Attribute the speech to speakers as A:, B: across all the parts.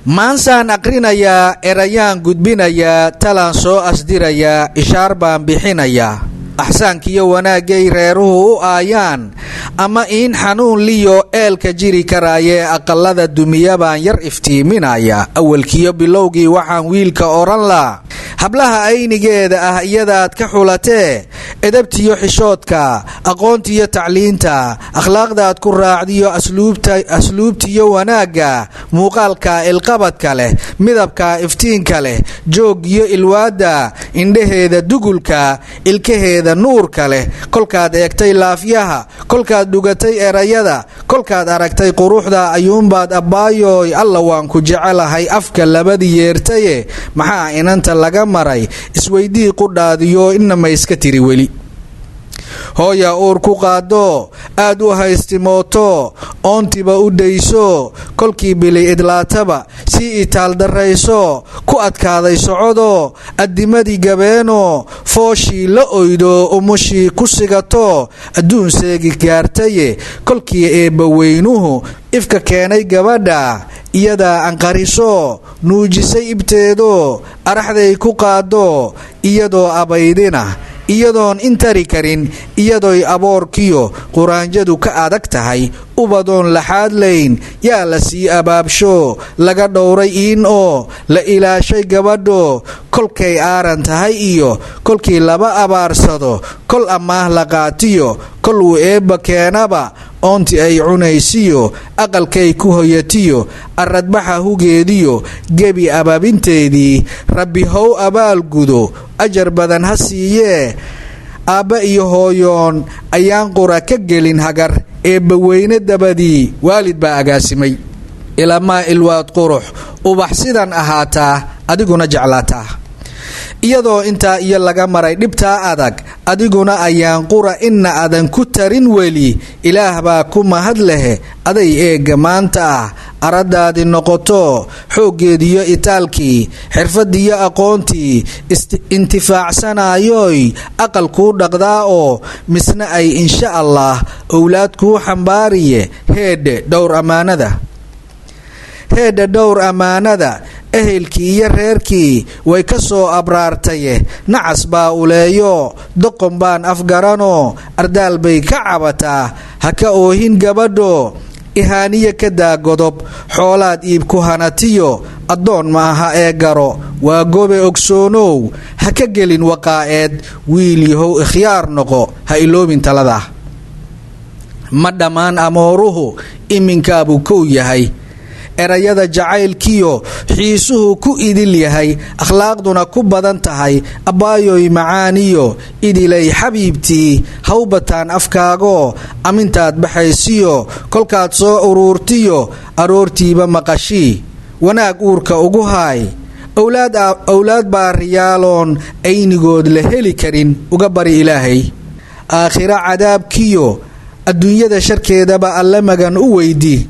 A: maansaan aqrinayaa erayaan gudbinayaa talaan soo asdirayaa ishaar baan bixinayaa axsaankiyo wanaagay reeruhu u aayaan ama in xanuun liyo eelka jiri karaayee aqalada dumiya baan yar iftiiminaya awalkiyo bilowgii waxaan wiilka odhan laa hablaha aynigeeda ah iyadaad ka xulatee edabtiyo xishoodka aqoontiyo tacliinta akhlaaqdaad ku raacdiyo asluubtiyo wanaagga muuqaalka ilqabadka leh midabka iftiinka leh jooggiyo ilwaadda indhaheeda dugulka ilkaheeda nuurka leh kolkaad eegtay laafyaha kolkaad dhugatay erayada kolkaad aragtay quruxda ayuunbaad abbaayoy alla waan ku jecelahay afka labadii yeertaye maxaa inanta laga maray isweydii qudhaadiyo inama iska tiri weli hooya uur ku qaado aad u haystimooto oontiba u dayso kolkii bilay idlaataba sii itaaldarrayso ku adkaaday socodo addimadii gabeeno fooshii la oydo umushii ku sigato adduun seegi gaartaye kolkii eebbaweynuhu ifka keenay gabadha iyadaa anqariso nuujisay ibteedo araxday ku qaado iyadoo abaydina iyadoon intari karin iyadooy aboorkiyo quraanjadu ka adag tahay ubadoon laxaadlayn yaa la sii abaabsho laga dhowray iin oo la ilaashay gabadho kolkay aaran tahay iyo kolkii laba abaarsado kol ammaah la qaatiyo kol uu eebba keenaba oonti ay cunaysiyo aqalkay ku hoyatiyo arradbaxa hugeediyo gebi abaabinteedii rabbi how abaalgudo ajar badan ha siiyee aabba iyo hooyoon ayaan qura ka gelin hagar eebbaweyne dabadii waalid baa agaasimay ilamaa ilwaad qurux ubax sidan ahaataa adiguna jeclaataa iyadoo intaa iyo laga maray dhibtaa adag adiguna ayaan qura inna adan ku tarin weli ilaah baa ku mahad lehe aday eegga maanta ah aradaadi noqoto xooggeediyo itaalkii xirfadiyo aqoontii intifaacsanayoy aqal kuu dhaqdaa oo misna ay insha allah owlaad kuu xambaariye heedhe dhowr ammaanada ehelkii iyo reerkii way ka soo abraartaye nacas baa uleeyo doqon baan afgaranoo ardaal bay ka cabataa ha ka oohin gabadho ihaaniye ka daa godob xoolaad iib ku hanatiyo addoon maaha ee garo waa gobe ogsoonow ha ka gelin waqaa'eed wiil yahow ikhyaar noqo ha iloobin talada ma dhammaan amooruhu iminkaabuu kow yahay erayada jacaylkiyo xiisuhu ku idil yahay akhlaaqduna ku badan tahay abbaayoy macaaniyo idilay xabiibtii hawbataan afkaagoo amintaad baxaysiyo kolkaad soo uruurtiyo aroortiiba maqashii wanaag uurka ugu haay owlaad baa riyaaloon aynigood la heli karin uga bari ilaahay aakhiro cadaabkiyo adduunyada sharkeedaba alle magan u weydi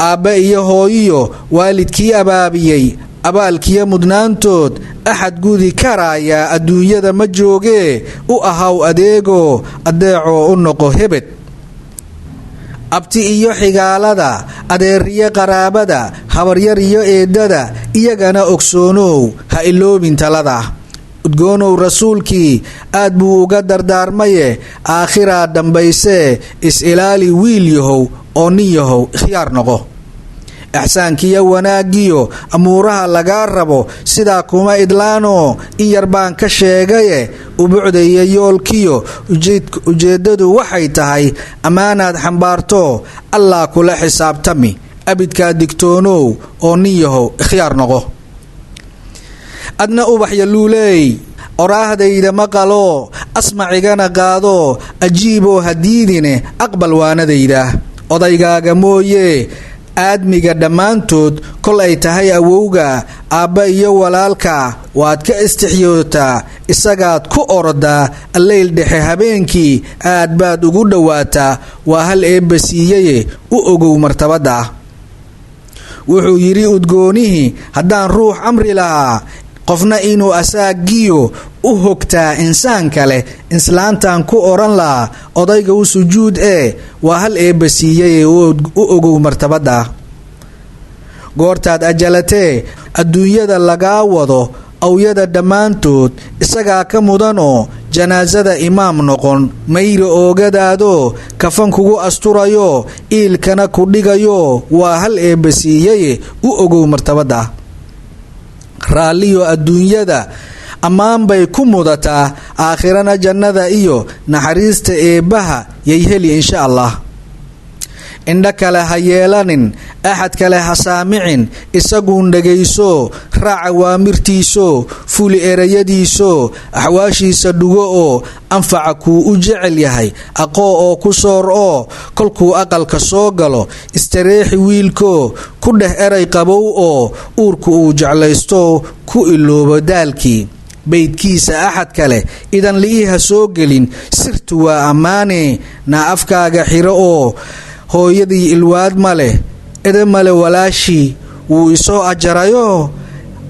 A: aabba iyo hooyiyo waalidkii abaabiyey abaalkiyo mudnaantood axad gudi karaaya adduunyada ma joogee u ahaw adeego adeecoo u noqo hebed abti iyo xigaalada adeeriyo qaraabada habaryar iyo eedada iyagana ogsoonow ha iloobin talada udgoonow rasuulkii aad buu uga dardaarmaye aakhiraa dambaysee is-ilaali wiil yahow oo nin yahow ikhyaar noqo ixsaankiyo wanaaggiyo amuuraha lagaa rabo sidaa kuma idlaanoo in yar baan ka sheegaye ubucdaya yoolkiyo ujeeddadu waxay tahay ammaanaad xambaarto allah kula xisaabtami abidkaa digtoonow oo nin yahow ikhyaar noqo adna ubaxya luuleey oraahdayda maqalo asmacigana qaado ajiiboo hadiidine aqbal waanadayda odaygaaga mooye aadmiga dhammaantood kol ay tahay awowga aabba iyo walaalka waad ka istixyootaa isagaad ku orodaa alleyl dhexe habeenkii aad baad ugu dhowaataa waa hal eebba siiyaye u ogow martabadda wuxuu yidhi udgoonihii haddaan ruux amri lahaa qofna inuu asaagiyo u hogtaa insaan kale islaantan ku odhan lahaa odayga u sujuud waa hal eebba siiyay u ogow martabada goortaad ajalatee adduunyada lagaa wado awyada dhammaantood isagaa ka mudanoo janaasada imaam noqon mayra oogadaadoo kafan kugu asturayo iilkana ku dhigayo waa hal eebbasiiyaye u ogow martabada raalliyo adduunyada ammaan bay ku mudataa aakhirana jannada iyo naxariista eebbaha yay heli insha allah indha kale ha yeelanin axad kale ha saamicin isaguun dhegayso raac awaamirtiiso fuli erayadiiso axwaashiisa dhugo oo anfaca kuu u jecel yahay aqoo oo ku soor oo kolkuu aqalka soo galo istareexi wiilko ku dheh eray qabow oo uurku uu jeclaysto ku iloobo daalkii baydkiisa axad kale idan li'iha soo gelin sirtu waa ammaane naa afkaaga xiro oo hooyadii ilwaad ma leh ede male walaashii wuu isoo ajarayo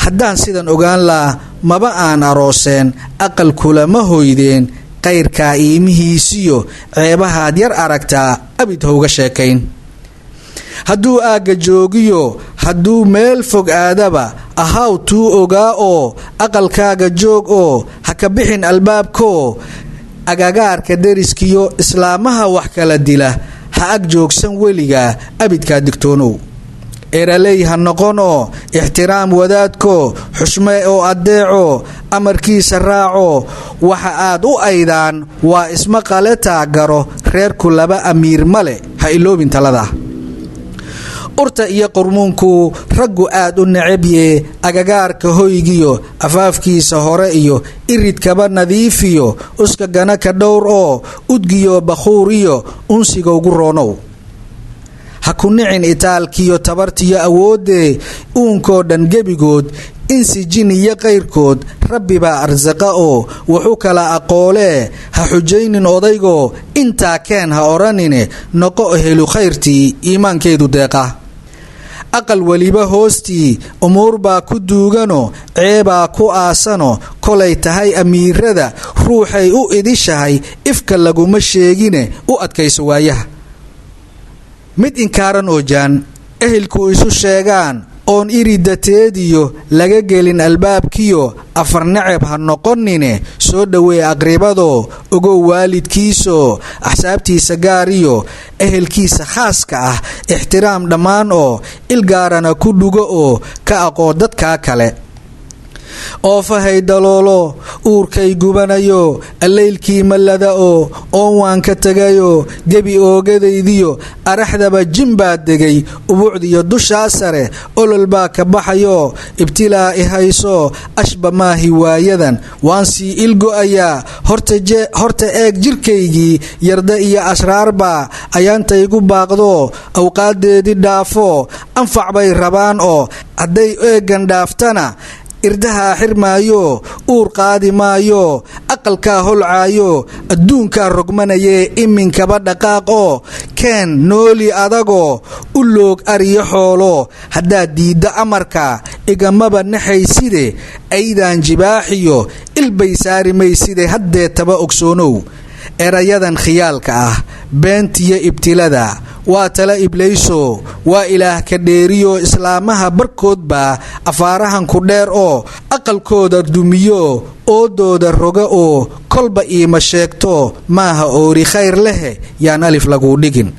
A: haddaan sidan ogaan laa maba aan arooseen aqalkula ma hoydeen qayrkaa iimihiisiyo ceebahaad yar aragtaa abid howga sheekayn hadduu aagga joogiyo hadduu meel fog aadaba ahaw tuu ogaa oo aqalkaaga joog oo ha ka bixin albaabkoo agagaarka deriskiyo islaamaha wax kala dila ha ag joogsan weligaa abidkaa digtoonow eraley ha noqon oo ixtiraam wadaadko xushme oo addeeco amarkiisa raaco waxa aad u aydaan waa isma qale taagaro reerku laba amiir male ha iloobin talada urta iyo qurmuunku raggu aad u necabye agagaarka hoygiyo afaafkiisa hore iyo iridkaba nadiifiyo uskagana ka dhowr oo udgiyo bakhuuriyo unsiga ugu roonow ha ku nicin itaalkiyo tabartiyo awoodee uunkoo dhan gebigood insi jin iyo qayrkood rabbibaa arsaqa oo wuxuu kala aqoolee ha xujaynin odaygoo intaa keen ha odhanine noqo helu khayrtii iimaankeedu deeqa aqal weliba hoostii umuur baa ku duugano ceebaa ku aasano kolay tahay amiirada ruuxay u idishahay ifka laguma sheegine u adkayso waayaha mid inkaaran oo jaan ehelku isu sheegaan oon iridateediyo laga gelin albaabkiyo afar neceb ha noqonine soo dhowee aqribadoo ogow waalidkiisoo axsaabtiisa gaariyo ehelkiisa khaaska ah ixtiraam dhammaan oo ilgaarana ku dhugo oo ka aqoo dadkaa kale oofahay daloolo uurkay gubanayo allaylkii mallada oo oon waan ka tegayo gebi oogadaydiyo araxdaba jin baa degay ubuucdiyo dushaa sare olol baa ka baxayo ibtilaa i hayso ashba maahi waayadan waan sii ilgo'ayaa horta eeg jirkaygii yarda iyo asraarbaa ayaantaygu baaqdo awqaadeedii dhaafo anfac bay rabaan oo hadday eegan dhaaftana irdahaa xirmaayo uur qaadi maayo aqalkaa holcaayo adduunkaa rogmanayee iminkaba dhaqaaq oo keen nooli adagoo u loog ariyo xoolo haddaad diiddo amarka igamaba naxayside aydaan jibaaxiyo ilbay saari mayside haddeetaba ogsoonow erayadan khiyaalka ah beentiyo ibtilada waa tala iblayso waa ilaah ka dheeriyo islaamaha barkoodbaa afaarahan ku dheer oo aqalkooda dumiyo oodooda roga oo kolba iima sheegto maaha oori khayr lehe yaan alif laguu dhigin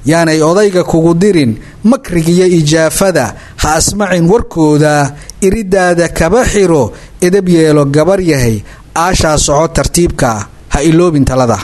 A: yaanay odayga kugu dirin makrigiyo ijaafada ha asmacin warkooda iridaada kaba xiro edab yeelo gabar yahay aashaa soco tartiibka ha iloobin talada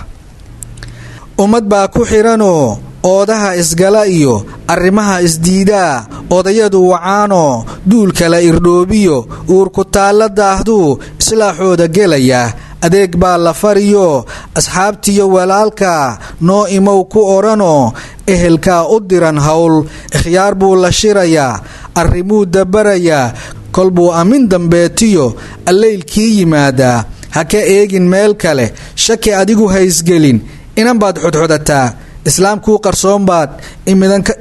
A: ummad baa ku xiranoo oodaha isgala iyo arrimaha isdiidaa odayadu wacaanoo duulkala irdhoobiyo uurku taalla daahduu islaaxooda gelaya adeeg baa la fariyo asxaabtiyo walaalka noo imow ku odhanoo ehelkaa u diran howl ikhyaar buu la shirayaa arrimuu dabarayaa kolbuu amin dambeetiyo allaylkii yimaadaa ha ka eegin meel kale shaki adigu haysgelin inan baad xodxodataa islaamkuu qarsoon baad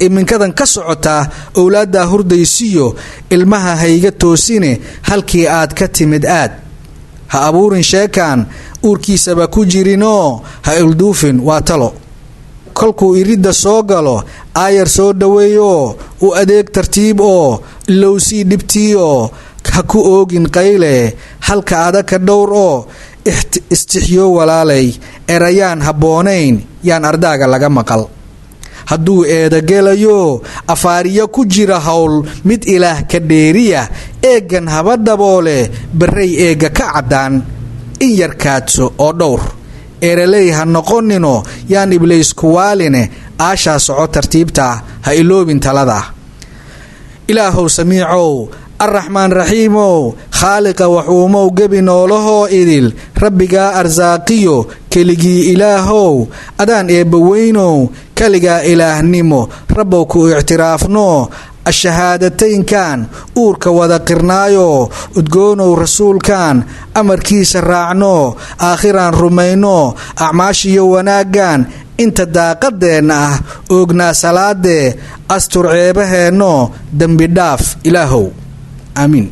A: iminkadan ka socotaa owlaaddaa hurdaysiyo ilmaha hayga toosine halkii aad ka timid aad ha abuurin sheekaan uurkiisaba ku jirinoo ha ilduufin waa talo kolkuu iridda soo galo aayar soo dhaweeyo u adeeg tartiib oo ilowsii dhibtii oo ha ku oogin qayle halka adaka dhowr oo istixyo walaalay erayaan habboonayn yaan ardaaga laga maqal hadduu eedagelayo afaariyo ku jira hawl mid ilaah ka dheeriya eegan haba daboole barray eega ka caddaan in yar kaadso oo dhowr eeraley ha noqonino yaan ibliis kuwaaline aashaa soco tartiibta ha iloobin talada ilaahow samiicow الرحمن رحيمو خالق وحومو قبي نولهو إذل ربقا أرزاقيو كلقي إلهو أدان إيبوينو كلقا إله نيمو ربوكو اعترافنو الشهادتين كان أورك وذكرنايو ادقونو رسول كان أمر كيس الراعنو آخران رمينو أعماشيو وناقان انت داقدنا اوغنا صلاة استر عيبهنو دنبي داف إلهو آمين.